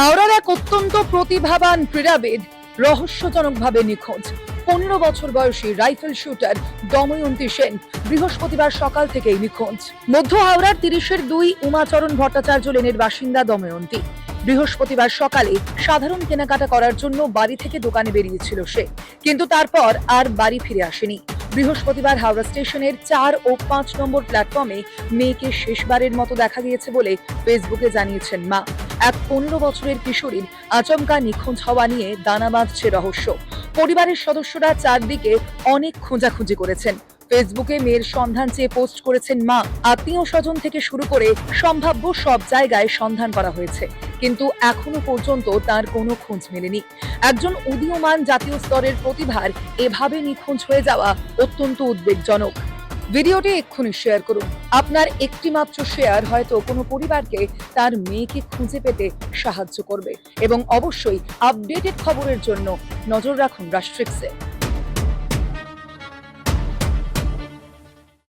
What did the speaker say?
হাওড়ার এক অত্যন্ত প্রতিভাবান ক্রীড়াবিদ রহস্যজনকভাবে নিখোঁজ। 15 বছর বয়সী রাইফেল শুটার দময়ন্তী সেন বৃহস্পতিবার সকাল থেকেই নিখোঁজ। মধ্য হাওড়ার 30-2 উমাচরণ ভট্টাচার্য লেনের বাসিন্দা দময়ন্তী বৃহস্পতিবার সকালে সাধারণ কেনাকাটা করার জন্য বাড়ি থেকে দোকানে বেরিয়েছিল সে, কিন্তু তারপর আর বাড়ি ফিরে আসেনি। বৃহস্পতিবার হাওড়া স্টেশনের 4 ও 5 নম্বর প্ল্যাটফর্মে মেয়েকে শেষবারের মতো দেখা গিয়েছে বলে ফেসবুকে জানিয়েছেন মা। এক 15 বছরের কিশোরীর আচমকা নিখোঁজ হওয়া নিয়ে দানা বাঁধছে রহস্য। পরিবারের সদস্যরা চারদিকে অনেক খোঁজাখুঁজি করেছেন। ফেসবুকে মেয়ের সন্ধান চেয়ে পোস্ট করেছেন মা। আত্মীয় স্বজন থেকে শুরু করে সম্ভাব্য সব জায়গায় সন্ধান করা হয়েছে, কিন্তু এখনো পর্যন্ত তার কোনো খোঁজ মেলেনি। একজন উদীয়মান জাতীয় স্তরের প্রতিভার এভাবে নিখোঁজ হয়ে যাওয়া অত্যন্ত উদ্বেগজনক। ভিডিওটি এক্ষুনি শেয়ার করুন। আপনার একটি মাত্র শেয়ার হয়তো কোনো পরিবারকে তার মেয়েকে খুঁজে পেতে সাহায্য করবে। এবং অবশ্যই আপডেটেড খবরের জন্য নজর রাখুন রাষ্ট্রিক্সে।